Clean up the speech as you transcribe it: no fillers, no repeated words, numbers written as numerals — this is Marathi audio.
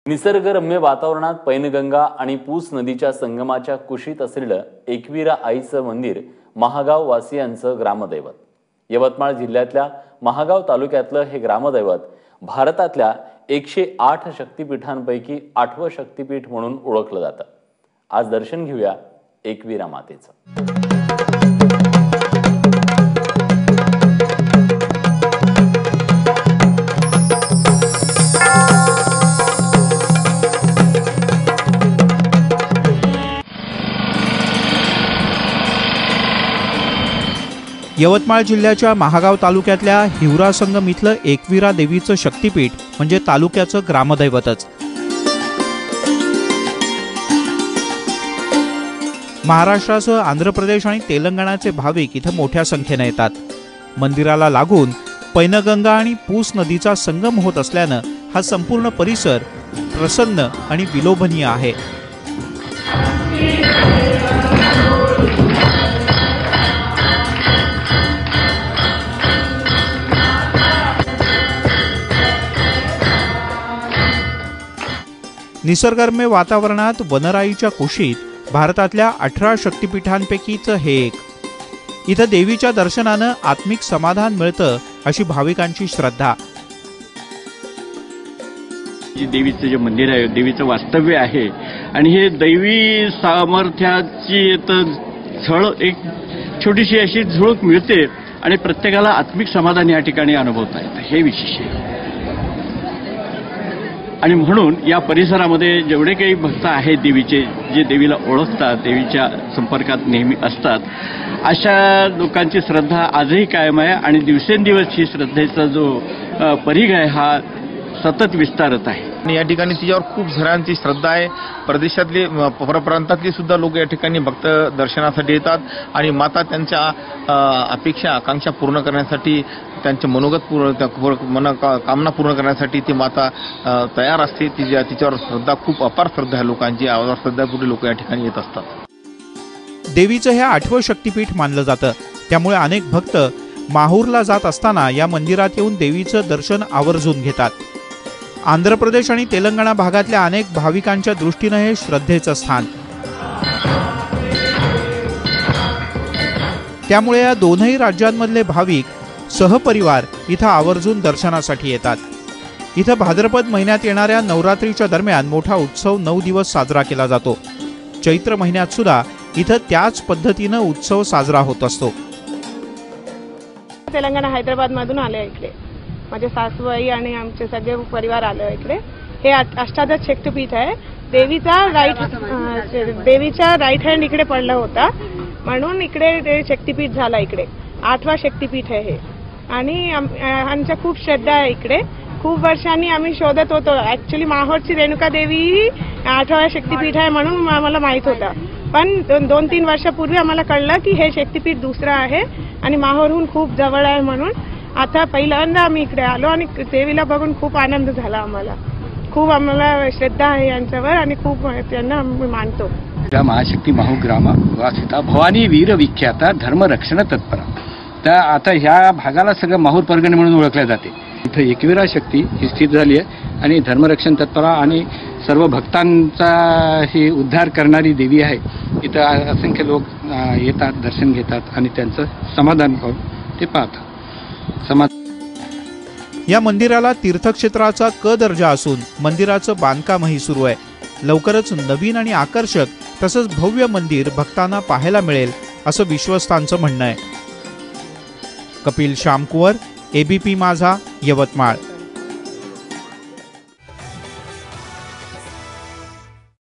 निसर्गरम्य वातावरणात पैनगंगा आणि पूस नदीच्या संगमाच्या कुशीत असलेलं एकविरा आईचं मंदिर महागाव वासियांचं ग्रामदैवत। यवतमाळ जिल्ह्यातल्या महागाव तालुक्यातलं हे ग्रामदैवत भारतातल्या 108 शक्तिपीठांपैकी 8वं शक्तिपीठ म्हणून ओळखलं जातं। आज दर्शन घेऊया एकविरा मातेचं। यवतमाळ जिल्ह्याच्या महागाव तालुक्यातल्या हिवरासंगम इथलं एकविरा देवीचं शक्तिपीठ म्हणजे तालुक्याचं ग्रामदैवतच। महाराष्ट्रासह आंध्र प्रदेश आणि तेलंगणाचे भाविक इथं मोठ्या संख्येने येतात। मंदिराला लागून पैनगंगा आणि पूस नदीचा संगम होत असल्यानं हा संपूर्ण परिसर प्रसन्न आणि विलोभनीय आहे। निसर्गरम्य वातावरणात वनराईच्या कुशीत भारतातल्या 18 शक्तिपीठांपैकीच हे एक। इथं देवीच्या दर्शनानं आत्मिक समाधान मिळतं अशी भाविकांची श्रद्धा। देवीचं जे मंदिर आहे, देवीचं वास्तव्य आहे आणि हे दैवी सामर्थ्याची झळ एक छोटीशी अशी झुळूक मिळते आणि प्रत्येकाला आत्मिक समाधान या ठिकाणी अनुभवता येतं, हे विशेष आहे। आणि म्हणून या परिसरामध्ये जेवढे काही भक्त आहेत देवीचे, जे देवीला ओळखतात, देवीच्या संपर्कात नेहमी असतात, अशा लोकांची श्रद्धा आजही कायम आहे आणि दिवसेंदिवस ही श्रद्धेचा जो परीघ आहे हा सतत विस्तारत आहे। आणि या ठिकाणी तिच्यावर खूप जणांची श्रद्धा आहे। परदेशातले परप्रांतातली सुद्धा लोक या ठिकाणी भक्त दर्शनासाठी येतात आणि माता त्यांच्या अपेक्षा आकांक्षा पूर्ण करण्यासाठी, त्यांचे मनोगत कामना पूर्ण करण्यासाठी ती माता तयार असते। तिच्यावर श्रद्धा, खूप अपार श्रद्धा आहे लोकांची। श्रद्धापुढे लोक या ठिकाणी येत असतात। देवीचं हे 8वं शक्तिपीठ मानलं जातं, त्यामुळे अनेक भक्त माहूरला जात असताना या मंदिरात येऊन देवीचं दर्शन आवर्जून घेतात। आंध्र प्रदेश आणि तेलंगणा भागातल्या अनेक भाविकांच्या दृष्टीनं हे श्रद्धेचं स्थान, त्यामुळे या दोनही राज्यांमधले भाविक सहपरिवार इथं आवर्जून दर्शनासाठी येतात। इथं भाद्रपद महिन्यात येणाऱ्या नवरात्रीच्या दरम्यान मोठा उत्सव 9 दिवस साजरा केला जातो। चैत्र महिन्यात सुद्धा इथं त्याच पद्धतीनं उत्सव साजरा होत असतो। तेलंगणा हैदराबाद मधून आले इकडे, माझे सासूबाई आणि आमचे सगळे परिवार आले इकडे। हे अष्टादश शक्तिपीठ आहे। देवीचा राईट हँड इकडे पडला होता म्हणून इकडे शक्तिपीठ झाला। इकडे 8वां शक्तिपीठ आहे हे आणि आमच्या खूप श्रद्धा आहे इकडे। खूप वर्षांनी आम्ही शोधत होतो। ऍक्च्युली माहूरची रेणुका देवी 8वां शक्तिपीठ आहे म्हणून आम्हाला माहित होता, पण 2-3 वर्षापूर्वी आम्हाला कळलं की हे शक्तिपीठ दुसरं आहे आणि माहूरहून खूप जवळ आहे। म्हणून आता पहिल्यांदा आम्ही इकडे आलो आणि देवीला बघून खूप आनंद झाला आम्हाला। खूप आम्हाला श्रद्धा आहे यांच्यावर आणि खूप त्यांना आम्ही मानतो। महाशक्ती माहूर ग्रामा वासिता भवानी वीर विख्याता धर्मरक्षण तत्परा। तर आता ह्या भागाला सगळं माहूर परगणे म्हणून ओळखले जाते। इथं एकविरा शक्ती ही स्थित झाली आहे आणि धर्मरक्षण तत्परा आणि सर्व भक्तांचा ही उद्धार करणारी देवी आहे। इथं असंख्य लोक येतात, दर्शन घेतात आणि त्यांचं समाधान पाहून ते पाहतात। या मंदिराला तीर्थक्षेत्राचा क दर्जा असून मंदिराचं बांधकामही सुरू आहे। लवकरच नवीन आणि आकर्षक तसंच भव्य मंदिर भक्तांना पाहायला मिळेल असं विश्वस्तांचं म्हणणं आहे। कपिल शामकुवर, ABP माझा, यवतमाळ।